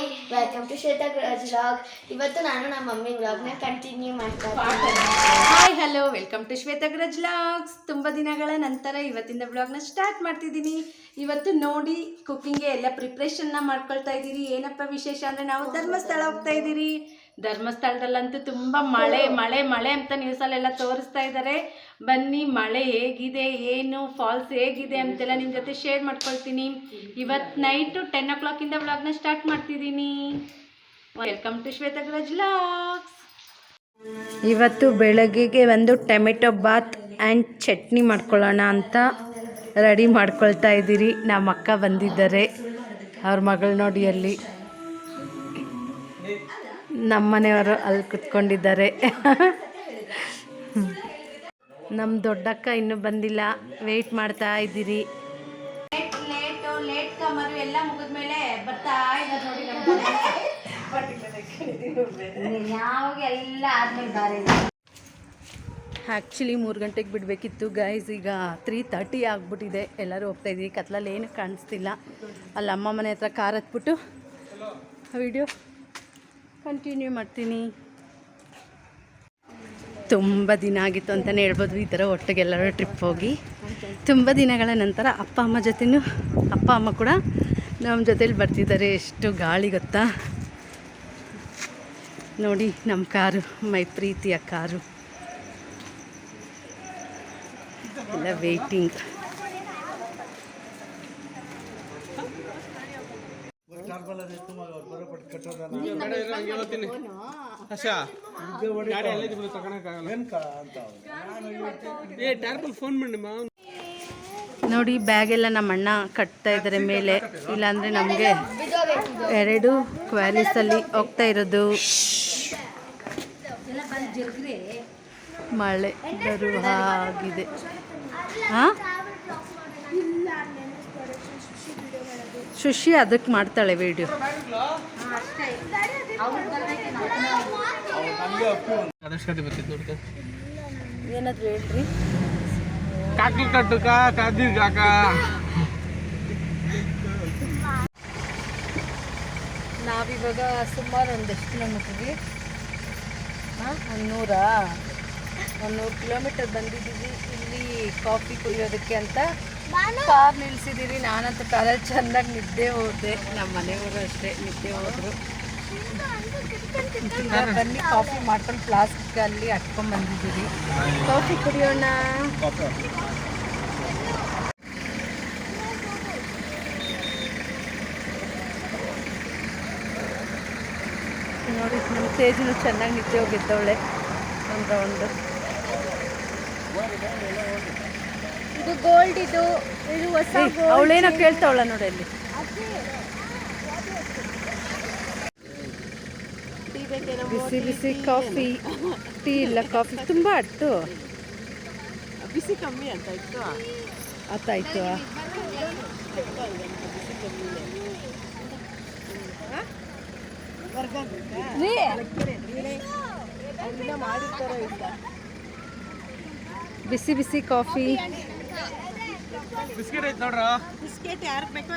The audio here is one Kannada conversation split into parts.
Hi, welcome to Shweta vlog. ಇವತ್ತು ನಾನು ನಮ್ಮ ಮಮ್ಮಿ ವ್ಲಾಗ್ನ ಕಂಟಿನ್ಯೂ ಮಾಡ್ತಾ ಇದ್ದೀನಿ. Hi hello, welcome to Shweta vlogs. ತುಂಬ ದಿನಗಳ ನಂತರ ಇವತ್ತಿಂದ ವ್ಲಾಗ್ನ ಸ್ಟಾರ್ಟ್ ಮಾಡ್ತಿದ್ದೀನಿ. ಇವತ್ತು ನೋಡಿ ಕುಕ್ಕಿಂಗ್ಗೆ ಎಲ್ಲ ಪ್ರಿಪ್ರೇಷನ್ನ ಮಾಡ್ಕೊಳ್ತಾ ಇದ್ದೀರಿ. ಏನಪ್ಪ ವಿಶೇಷ ಅಂದರೆ ನಾವು ಧರ್ಮಸ್ಥಳ ಹೋಗ್ತಾ ಇದ್ದೀರಿ. ಧರ್ಮಸ್ಥಳದಲ್ಲಂತೂ ತುಂಬ ಮಳೆ ಮಳೆ ಮಳೆ ಅಂತ ನ್ಯೂಸಲ್ಲೆಲ್ಲ ತೋರಿಸ್ತಾ ಇದ್ದಾರೆ. ಬನ್ನಿ, ಮಳೆ ಹೇಗಿದೆ, ಏನು ಫಾಲ್ಸ್ ಹೇಗಿದೆ ಅಂತೆಲ್ಲ ನಿಮ್ಮ ಜೊತೆ ಶೇರ್ ಮಾಡ್ಕೊಳ್ತೀನಿ. ಇವತ್ತು ನೈಟು 10 o'clock ವ್ಲಾಗ್ನ ಸ್ಟಾರ್ಟ್ ಮಾಡ್ತಿದ್ದೀನಿ. Welcome to Shweta vlogs. ಇವತ್ತು ಬೆಳಗ್ಗೆಗೆ ಒಂದು ಟೊಮೆಟೊ ಬಾತ್ ಆ್ಯಂಡ್ ಚಟ್ನಿ ಮಾಡ್ಕೊಳ್ಳೋಣ ಅಂತ ರೆಡಿ ಮಾಡ್ಕೊಳ್ತಾ ಇದ್ದೀರಿ. ನಮ್ಮ ಅಕ್ಕ ಬಂದಿದ್ದಾರೆ, ಅವ್ರ ಮಗಳು ನೋಡಿ ಅಲ್ಲಿ, ನಮ್ಮನೆಯವರು ಅಲ್ಲಿ ಕುತ್ಕೊಂಡಿದ್ದಾರೆ. ನಮ್ಮ ದೊಡ್ಡಕ್ಕ ಇನ್ನೂ ಬಂದಿಲ್ಲ, ವೆಯ್ಟ್ ಮಾಡ್ತಾ ಇದ್ದೀರಿ. ಲೇಟ್ ಕಮರು ಎಲ್ಲ ಮುಗಿದ್ಮೇಲೆ ಬರ್ತಾ ಇದ್ದಾರೆ ನೋಡಿ. ಯಾವಾಗ ಎಲ್ಲ ಆದ್ಮೇಲೆ ಆ್ಯಕ್ಚುಲಿ 3 ಗಂಟೆಗೆ ಬಿಡಬೇಕಿತ್ತು ಗೈಸ್. ಈಗ 3:30 ಆಗಿಬಿಟ್ಟಿದೆ. ಎಲ್ಲರೂ ಹೋಗ್ತಾಯಿದ್ದೀವಿ. ಕತ್ಲಲ್ಲಿ ಏನು ಕಾಣಿಸ್ತಿಲ್ಲ. ಅಲ್ಲಿ ಅಮ್ಮ ಮನೆ ಹತ್ರ ಕಾರ್ ಹತ್ಬಿಟ್ಟು ವಿಡಿಯೋ ಕಂಟಿನ್ಯೂ ಮಾಡ್ತೀನಿ. ತುಂಬ ದಿನ ಆಗಿತ್ತು ಅಂತಲೇ ಹೇಳ್ಬೋದು ಈ ಥರ ಒಟ್ಟಿಗೆ ಎಲ್ಲರೂ ಟ್ರಿಪ್ ಹೋಗಿ. ತುಂಬ ದಿನಗಳ ನಂತರ ಅಪ್ಪ ಅಮ್ಮ ಕೂಡ ನಮ್ಮ ಜೊತೇಲಿ ಬರ್ತಿದ್ದಾರೆ. ಎಷ್ಟು ಗಾಳಿ ಗೊತ್ತಾ ನೋಡಿ. ನಮ್ಮ ಕಾರು, ಮೈ ಪ್ರೀತಿಯ ಕಾರು ಎಲ್ಲ ವೇಟಿಂಗ್. ನೋಡಿ ಬ್ಯಾಗ್ ಎಲ್ಲ ನಮ್ಮ ಅಣ್ಣ ಕಟ್ತಾ ಇದ್ದಾರೆ ಮೇಲೆ, ಇಲ್ಲಾಂದರೆ ನಮಗೆ 2 ಕ್ವಾಲಿಸಲ್ಲಿ ಹೋಗ್ತಾ ಇರೋದು. ಮಳೆ ಬರುವ ಹಾಗಿದೆ. ಹಾಂ, ಶುಶಿ ಅದಕ್ಕೆ ಮಾಡ್ತಾಳೆ ವಿಡಿಯೋ. ಏನಾದ್ರು ಹೇಳ್ರಿ. ನಾವಿವಾಗ ಸುಮಾರು ಒಂದೆಷ್ಟು ಕಿಲೋಮೀಟ್ರಿಗೆ 100 ಕಿಲೋಮೀಟರ್ ಬಂದಿದ್ದೀವಿ. ಇಲ್ಲಿ ಕಾಫಿ ಕುಡಿಯೋದಕ್ಕೆ ಅಂತ ಕಾರ್ ನಿಲ್ಲಿಸಿದ್ದೀರಿ. ನಾನಂತೂ ಕಾರಲ್ಲಿ ಚೆನ್ನಾಗಿ ನಿದ್ದೆ ಹೋದೆ, ನಮ್ಮ ಮನೆಯವರು ಅಷ್ಟೇ ನಿದ್ದೆ ಹೋದರು. ಬನ್ನಿ ಕಾಫಿ ಮಾಡ್ಕೊಂಡು ಫ್ಲಾಸ್ಕಲ್ಲಿ ಹಟ್ಕೊಂಡು ಬಂದಿದ್ದೀವಿ. ಕಾಫಿ ಕುಡಿಯೋಣ. ನೋಡಿ, ನಮ್ಮ ತೇಜನು ಚೆನ್ನಾಗಿ ನಿದ್ದೆ ಹೋಗಿದ್ದವಳೆ. ಒಂದು ರೌಂಡು ಇದು ಗೋಲ್ಡ್, ಇದು ಹೊಸ. ಅವಳೇನೋ ಕೇಳ್ತಾವಳ ನೋಡಿ ಅಲ್ಲಿ. ಬಿಸಿ ಬಿಸಿ ಕಾಫಿ, ಟೀ ಇಲ್ಲ, ಕಾಫಿ ತುಂಬ ಅಟ್ಟು ಬಿಸಿ ಕಮ್ಮಿ ಅಂತ ಇತ್ತು. ಆತಾಯ್ತು. ಬಿಸಿ ಬಿಸಿ ಕಾಫಿ. ಬಿಸ್ಕೆಟ್ ಐತೆ ನೋಡ್ರ. ಬಿಸ್ಕೆಟ್ ಯಾರಿಗೆ ಬೇಕೋ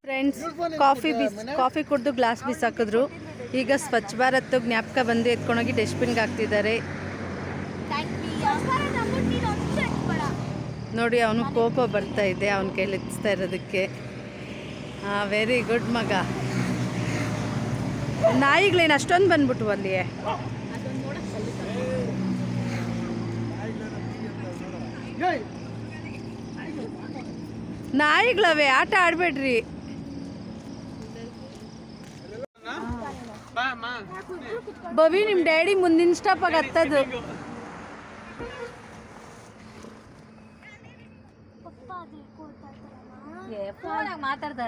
ಫ್ರೆಂಡ್ಸ್, ಕಾಫಿ ಕುಡಿದು ಗ್ಲಾಸ್ ಬಿಸಾಕಿದ್ರು. ಈಗ ಸ್ವಚ್ಛ ಭಾರತ್ ಜ್ಞಾಪಕ ಬಂದು ಎತ್ಕೊಂಡೋಗಿ ಡಸ್ಟ್ಬಿನ್ಗೆ ಹಾಕ್ತಿದ್ದಾರೆ. ನೋಡಿ, ಅವನು ಕೋಪ ಬರ್ತಾ ಇದೆ ಅವನ ಕೈಲಿ ಎತ್ತಿಸ್ತಾ ಇರೋದಕ್ಕೆ. ವೆರಿ ಗುಡ್ ಮಗ. ನಾಯಿಗಳೇನು ಅಷ್ಟೊಂದು ಬಂದ್ಬಿಟ್ಟು ಅಲ್ಲಿ. ನಾಯಿಗಳವೆ, ಆಟ ಆಡಬೇಡ್ರಿ. ಬವಿ, ನಿಮ್ಮ ಡ್ಯಾಡಿ ಮುಂದಿನ ಸ್ಟಾಪಾಗಿ ಹತ್ತದು. ಮಾತಾಡ್ತಾ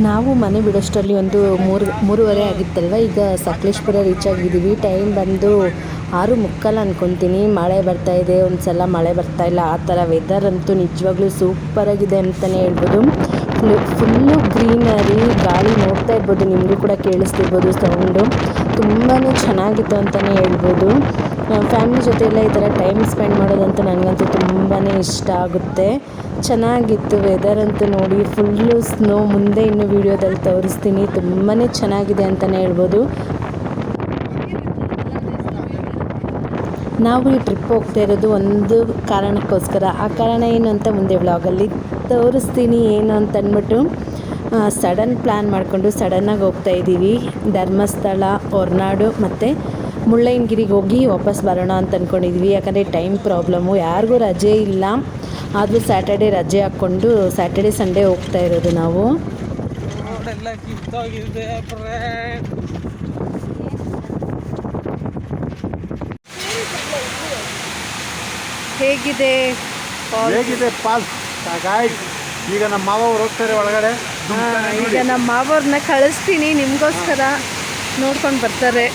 ನಾವು ಮನೆ ಬಿಡೋಷ್ಟರಲ್ಲಿ ಒಂದು ಮೂರುವರೆ ಆಗಿತ್ತಲ್ವ. ಈಗ ಸಕಲೇಶ್ಪುರ ರೀಚ್ ಆಗಿದ್ದೀವಿ. ಟೈಮ್ ಬಂದು 6:45 ಅನ್ಕೊತೀನಿ. ಮಳೆ ಬರ್ತಾಯಿದೆ, ಒಂದು ಸಲ ಮಳೆ ಬರ್ತಾಯಿಲ್ಲ, ಆ ಥರ ವೆದರ್ ಅಂತೂ ನಿಜವಾಗ್ಲೂ ಸೂಪರಾಗಿದೆ ಅಂತಲೇ ಹೇಳ್ಬೋದು. ಫುಲ್ಲು ಗ್ರೀನರಿ, ಗಾಳಿ ನೋಡ್ತಾ ಇರ್ಬೋದು, ನಿಮಗೂ ಕೂಡ ಕೇಳಿಸ್ತಿರ್ಬೋದು ಸೌಂಡು. ತುಂಬಾ ಚೆನ್ನಾಗಿತ್ತು ಅಂತಲೇ ಹೇಳ್ಬೋದು. ಫ್ಯಾಮಿಲಿ ಜೊತೆ ಎಲ್ಲ ಈ ಥರ ಟೈಮ್ ಸ್ಪೆಂಡ್ ಮಾಡೋದಂತೂ ನನಗಂತೂ ತುಂಬಾ ಇಷ್ಟ ಆಗುತ್ತೆ. ಚೆನ್ನಾಗಿತ್ತು ವೆದರ್ ಅಂತೂ ನೋಡಿ. ಫುಲ್ಲು ಸ್ನೋ, ಮುಂದೆ ಇನ್ನು ವೀಡಿಯೋದಲ್ಲಿ ತೋರಿಸ್ತೀನಿ. ತುಂಬಾ ಚೆನ್ನಾಗಿದೆ ಅಂತಲೇ ಹೇಳ್ಬೋದು. ನಾವು ಈ ಟ್ರಿಪ್ ಹೋಗ್ತಾ ಇರೋದು ಒಂದು ಕಾರಣಕ್ಕೋಸ್ಕರ. ಆ ಕಾರಣ ಏನು ಅಂತ ಮುಂದೆ ವ್ಲಾಗಲ್ಲಿ ತೋರಿಸ್ತೀನಿ ಏನು ಅಂತ ಅಂದ್ಬಿಟ್ಟು ಸಡನ್ ಪ್ಲ್ಯಾನ್ ಮಾಡಿಕೊಂಡು ಸಡನ್ನಾಗಿ ಹೋಗ್ತಾ ಇದ್ದೀವಿ. ಧರ್ಮಸ್ಥಳ, ಹೊರನಾಡು ಮತ್ತು ಮುಳ್ಳಯ್ಯನಗಿರಿಗೆ ಹೋಗಿ ವಾಪಸ್ ಬರೋಣ ಅಂತ ಅಂದ್ಕೊಂಡಿದ್ವಿ. ಯಾಕಂದರೆ ಟೈಮ್ ಪ್ರಾಬ್ಲಮ್ಮು, ಯಾರಿಗೂ ರಜೆ ಇಲ್ಲ. ಆದರೂ ಸ್ಯಾಟರ್ಡೇ ರಜೆ ಹಾಕ್ಕೊಂಡು ಸ್ಯಾಟರ್ಡೇ ಸಂಡೇ ಹೋಗ್ತಾ ಇರೋದು ನಾವು. ಹೇಗಿದೆ ಪಾಸ್ ಈಗ ನಮ್ಮ ಮಾವವ್ರು ಹೋಗ್ತಾರೆ ಒಳಗಡೆ. ಈಗ ನಮ್ಮ ಮಾವವ್ರನ್ನ ಕಳಿಸ್ತೀನಿ, ನಿಮಗೋಸ್ಕರ ನೋಡ್ಕೊಂಡು ಬರ್ತಾರೆ.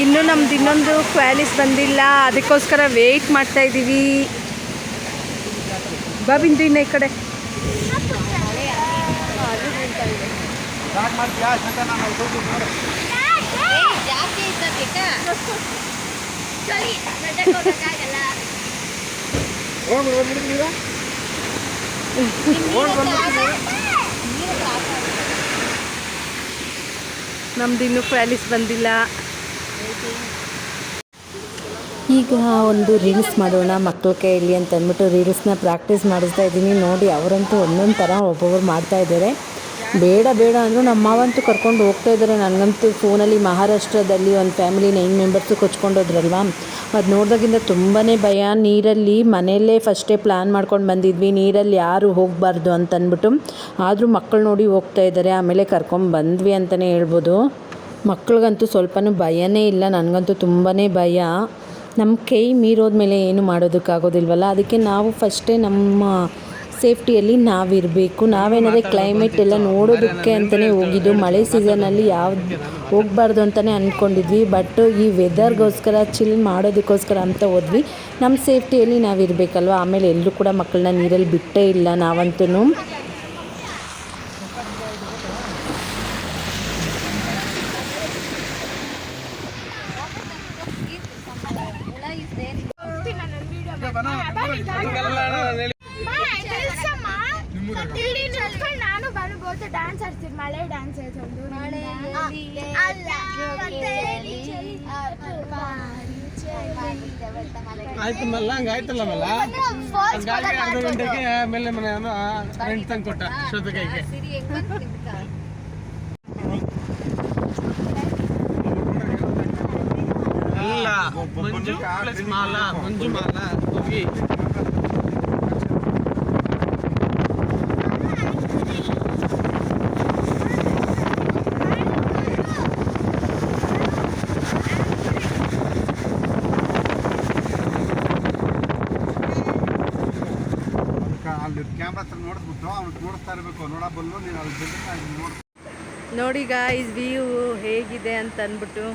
ಇನ್ನೂ ನಮ್ದು ಇನ್ನೊಂದು ಕ್ವಾಲಿಸ್ ಬಂದಿಲ್ಲ, ಅದಕ್ಕೋಸ್ಕರ ವೆಯ್ಟ್ ಮಾಡ್ತಾ ಇದ್ದೀವಿ. ಬಿಂದು ಇನ್ನು ಈ ಕಡೆ ನಮ್ದು ಇನ್ನೂ ಕ್ವಾಲಿಸ್ ಬಂದಿಲ್ಲ. ಈಗ ಒಂದು ರೀಲ್ಸ್ ಮಾಡೋಣ ಮಕ್ಕಳ ಕೈಯಲ್ಲಿ ಅಂತ ಅಂದ್ಬಿಟ್ಟು ರೀಲ್ಸ್ನ ಪ್ರಾಕ್ಟೀಸ್ ಮಾಡಿಸ್ತಾ ಇದ್ದೀನಿ. ನೋಡಿ ಅವರಂತೂ ಒಂದೊಂದು ಥರ ಒಬ್ಬೊಬ್ಬರು ಮಾಡ್ತಾ ಇದ್ದಾರೆ. ಬೇಡ ಅಂದರೂ ನಮ್ಮ ಮಾವಂತೂ ಕರ್ಕೊಂಡು ಹೋಗ್ತಾ ಇದ್ದಾರೆ. ನನಗಂತೂ ಫೋನಲ್ಲಿ ಮಹಾರಾಷ್ಟ್ರದಲ್ಲಿ ಒಂದು ಫ್ಯಾಮಿಲಿ 9 ಮೆಂಬರ್ಸು ಕೊಚ್ಕೊಂಡು ಹೋದ್ರಲ್ವ, ಅದು ನೋಡಿದಾಗಿಂದ ತುಂಬಾ ಭಯ. ನೀರಲ್ಲಿ ಮನೆಯಲ್ಲೇ ಫಸ್ಟೇ ಪ್ಲ್ಯಾನ್ ಮಾಡ್ಕೊಂಡು ಬಂದಿದ್ವಿ, ನೀರಲ್ಲಿ ಯಾರು ಹೋಗಬಾರ್ದು ಅಂತ ಅಂದ್ಬಿಟ್ಟು. ಆದರೂ ಮಕ್ಕಳು ನೋಡಿ ಹೋಗ್ತಾ ಇದ್ದಾರೆ. ಆಮೇಲೆ ಕರ್ಕೊಂಡು ಬಂದ್ವಿ ಅಂತಲೇ ಹೇಳ್ಬೋದು. ಮಕ್ಳಿಗಂತೂ ಸ್ವಲ್ಪನೂ ಭಯನೇ ಇಲ್ಲ, ನನಗಂತೂ ತುಂಬಾ ಭಯ. ನಮ್ಮ ಕೈ ಮೀರೋದ್ಮೇಲೆ ಏನು ಮಾಡೋದಕ್ಕಾಗೋದಿಲ್ವಲ್ಲ, ಅದಕ್ಕೆ ನಾವು ಫಸ್ಟೇ ನಮ್ಮ ಸೇಫ್ಟಿಯಲ್ಲಿ ನಾವಿರಬೇಕು. ನಾವೇನಾದರೆ ಕ್ಲೈಮೇಟ್ ಎಲ್ಲ ನೋಡೋದಕ್ಕೆ ಅಂತಲೇ ಹೋಗಿದ್ದು. ಮಳೆ ಸೀಸನಲ್ಲಿ ಯಾವ್ದು ಹೋಗಬಾರ್ದು ಅಂತಲೇ ಅಂದ್ಕೊಂಡಿದ್ವಿ. ಬಟ್ ಈ ವೆದರ್ಗೋಸ್ಕರ ಚಿಲ್ ಮಾಡೋದಕ್ಕೋಸ್ಕರ ಅಂತ ಹೋದ್ವಿ. ನಮ್ಮ ಸೇಫ್ಟಿಯಲ್ಲಿ ನಾವಿರಬೇಕಲ್ವ. ಆಮೇಲೆ ಎಲ್ಲರೂ ಕೂಡ ಮಕ್ಕಳನ್ನ ನೀರಲ್ಲಿ ಬಿಟ್ಟೇ ಇಲ್ಲ ನಾವಂತೂ. ನಾನು ಬಂದ್ಬೋದು ಡ್ಯಾನ್ಸ್ ಆಡ್ತೀನಿ, ಮಳೆ ಡ್ಯಾನ್ಸ್ ಆಯ್ತು ಮಲ್ಲ, ಹಂಗಾಯ್ತಲ್ಲ ಮಲ್ಲ, ಹಂಗಾಗಿ ಅರ್ಧ ಗಂಟೆಗೆ ಆಮೇಲೆ ಮನೆ ರೆಂಟ್ ತಂದು ಕೊಟ್ಟ ಶ್ವೇತಕೈಗೆ. ಅಲ್ಲ ಮಂಜು ಪ್ಲಸ್ ಮಾಲ, ಮಂಜು ಮಾಲ ಹೋಗಿ ಅಲ್ಲಿ ಕ್ಯಾಮ್ರಾ ಹತ್ರ ನೋಡಿಸ್ಬಿಟ್ಟು ಅವ್ನಿಗೆ ನೋಡಿಸ್ತಾ ಇರಬೇಕು. ನೋಡಬಲ್ಲು ನೀನು ಅಲ್ಲಿ ನೋಡಿ. ನೋಡಿ ಗಾಯ್ಸ್ ವ್ಯೂ ಹೇಗಿದೆ ಅಂತ ಅಂದ್ಬಿಟ್ಟು.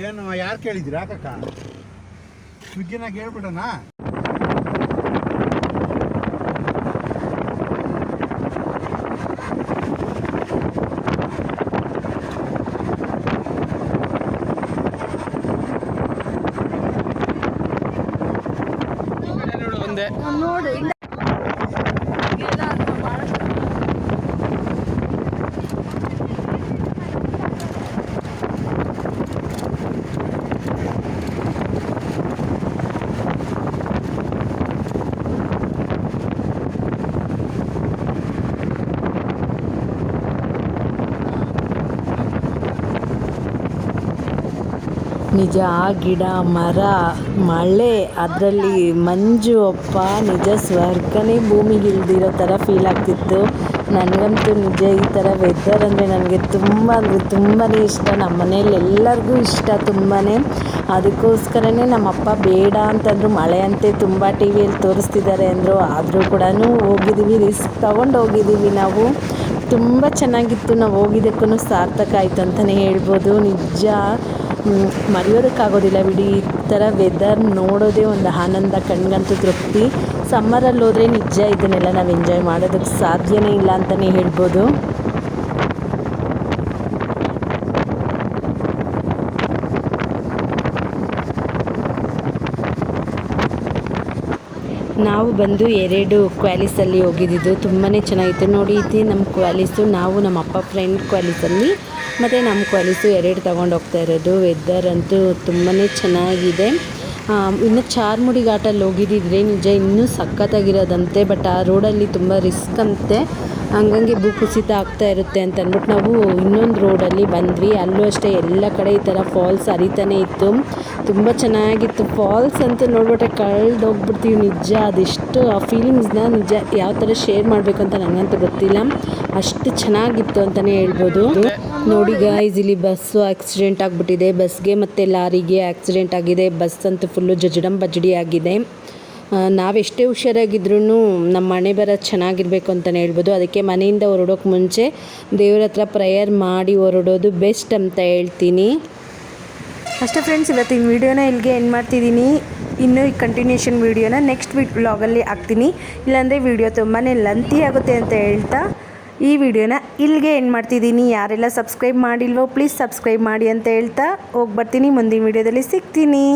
ಏನು ಯಾರು ಕೇಳಿದ್ದೀರಾ ಕಕ್ಕ? ಸ್ವಿಗ್ಗಿನಾಗ ಹೇಳ್ಬಿಡೋಣ. ನೋಡು ನಿಜ ಆ ಗಿಡ ಮರ ಮಳೆ ಅದರಲ್ಲಿ ಮಂಜು ಅಪ್ಪ ನಿಜ ಸ್ವರ್ಗನೇ ಭೂಮಿಗೆ ಇಳ್ದಿರೋ ಥರ ಫೀಲ್ ಆಗ್ತಿತ್ತು. ನನಗಂತೂ ನಿಜ ಈ ಥರ ವೆದರ್ ಅಂದರೆ ನನಗೆ ತುಂಬ ಅಂದರೆ ತುಂಬಾ ಇಷ್ಟ. ನಮ್ಮ ಮನೇಲಿ ಎಲ್ಲರಿಗೂ ಇಷ್ಟ ತುಂಬಾ. ಅದಕ್ಕೋಸ್ಕರನೇ ನಮ್ಮಪ್ಪ ಬೇಡ ಅಂತಂದರು. ಮಳೆ ಅಂತೆ ತುಂಬ ಟಿ ವಿಯಲ್ಲಿ ತೋರಿಸ್ತಿದ್ದಾರೆ ಅಂದರು. ಆದರೂ ಕೂಡ ಹೋಗಿದ್ದೀವಿ, ರಿಸ್ಕ್ ತೊಗೊಂಡು ಹೋಗಿದ್ದೀವಿ ನಾವು. ತುಂಬ ಚೆನ್ನಾಗಿತ್ತು. ನಾವು ಹೋಗಿದ್ದಕ್ಕೂ ಸಾರ್ಥಕ ಆಯಿತು ಅಂತಲೇ ಹೇಳ್ಬೋದು. ನಿಜ ಮರೆಯೋದಕ್ಕಾಗೋದಿಲ್ಲ ಬಿಡಿ. ಈ ಥರ ವೆದರ್ ನೋಡೋದೇ ಒಂದು ಆನಂದ, ಕಣ್ಗಂತೂ ತೃಪ್ತಿ. ಸಮ್ಮರಲ್ಲಿ ಹೋದರೆ ನಿಜ ಇದನ್ನೆಲ್ಲ ನಾವು ಎಂಜಾಯ್ ಮಾಡೋದಕ್ಕೆ ಸಾಧ್ಯನೇ ಇಲ್ಲ ಅಂತಲೇ ಹೇಳ್ಬೋದು. ನಾವು ಬಂದು 2 ಕ್ವಾಲಿಸಲ್ಲಿ ಹೋಗಿದ್ದಿದ್ದು. ತುಂಬಾ ಚೆನ್ನಾಗಿತ್ತು ನೋಡಿ. ಇದು ನಮ್ಮ ಕ್ವಾಲಿಸು. ನಾವು ನಮ್ಮ ಅಪ್ಪ ಫ್ರೆಂಡ್ ಕ್ವಾಲಿಸಲ್ಲಿ ಮತ್ತು ನಮ್ಮ ಕ್ವಾಲಿಸು 2 ತೊಗೊಂಡು ಹೋಗ್ತಾ ಇರೋದು. ವೆದರ್ ಅಂತೂ ತುಂಬಾ ಚೆನ್ನಾಗಿದೆ. ಇನ್ನು ಚಾರ್ಮುಡಿ ಘಾಟಲ್ಲಿ ಹೋಗಿದ್ದಿದ್ರೆ ನಿಜ ಇನ್ನೂ ಸಖತ್ತಾಗಿರೋದಂತೆ. ಬಟ್ ಆ ರೋಡಲ್ಲಿ ತುಂಬ ರಿಸ್ಕ್ ಅಂತೆ, ಹಂಗಂಗೆ ಭೂಕುಸಿತ ಆಗ್ತಾ ಇರುತ್ತೆ ಅಂತ ಅಂದ್ಬಿಟ್ಟು ನಾವು ಇನ್ನೊಂದು ರೋಡಲ್ಲಿ ಬಂದ್ವಿ. ಅಲ್ಲೂ ಅಷ್ಟೇ ಎಲ್ಲ ಕಡೆ ಈ ಥರ ಫಾಲ್ಸ್ ಹರಿತಾನೆ ಇತ್ತು. ತುಂಬ ಚೆನ್ನಾಗಿತ್ತು. ಫಾಲ್ಸ್ ಅಂತೂ ನೋಡ್ಬಿಟ್ರೆ ಕಳೆದೋಗ್ಬಿಡ್ತೀವಿ ನಿಜ. ಅದೆಷ್ಟು ಆ ಫೀಲಿಂಗ್ಸ್ನ ನಿಜ ಯಾವ ಥರ ಶೇರ್ ಮಾಡಬೇಕು ಅಂತ ನನಗಂತೂ ಗೊತ್ತಿಲ್ಲ. ಅಷ್ಟು ಚೆನ್ನಾಗಿತ್ತು ಅಂತಲೇ ಹೇಳ್ಬೋದು. ನೋಡಿ ಗಾಯ್ಸ್, ಇಲ್ಲಿ ಬಸ್ಸು ಆಕ್ಸಿಡೆಂಟ್ ಆಗಿಬಿಟ್ಟಿದೆ. ಬಸ್ಗೆ ಮತ್ತು ಲಾರಿಗೆ ಆಕ್ಸಿಡೆಂಟ್ ಆಗಿದೆ. ಬಸ್ ಅಂತೂ ಫುಲ್ಲು ಜಜಡಂ ಬಜಡಿ ಆಗಿದೆ. ನಾವೆಷ್ಟೇ ಹುಷಾರಾಗಿದ್ರೂ ನಮ್ಮ ಮನೆ ಬರೋದು ಚೆನ್ನಾಗಿರಬೇಕು ಅಂತಲೇ ಹೇಳ್ಬೋದು. ಅದಕ್ಕೆ ಮನೆಯಿಂದ ಹೊರಡೋಕೆ ಮುಂಚೆ ದೇವ್ರ ಹತ್ರ ಪ್ರೇಯರ್ ಮಾಡಿ ಹೊರಡೋದು ಬೆಸ್ಟ್ ಅಂತ ಹೇಳ್ತೀನಿ. ಅಷ್ಟೇ ಫ್ರೆಂಡ್ಸ್, ಇವತ್ತಿನ ವೀಡಿಯೋನ ಇಲ್ಲಿಗೆ ಎಂಡ್ ಮಾಡ್ತಿದ್ದೀನಿ. ಇನ್ನೂ ಈ ಕಂಟಿನ್ಯೂಷನ್ ವೀಡಿಯೋನ ನೆಕ್ಸ್ಟ್ ವ್ಲಾಗಲ್ಲಿ ಹಾಕ್ತೀನಿ. ಇಲ್ಲಾಂದರೆ ವೀಡಿಯೋ ತುಂಬಾ ಲೆಂತಿ ಆಗುತ್ತೆ ಅಂತ ಹೇಳ್ತಾ ಈ ವಿಡಿಯೋನ ಇಲ್ಲಿಗೆ ಎಂಡ್ ಮಾಡ್ತಿದ್ದೀನಿ. ಯಾರೆಲ್ಲ ಸಬ್ಸ್ಕ್ರೈಬ್ ಮಾಡಿಲ್ವೋ ಪ್ಲೀಸ್ ಸಬ್ಸ್ಕ್ರೈಬ್ ಮಾಡಿ ಅಂತ ಹೇಳ್ತಾ ಹೋಗಿ ಬರ್ತೀನಿ. ಮುಂದಿನ ವೀಡಿಯೋದಲ್ಲಿ ಸಿಗ್ತೀನಿ.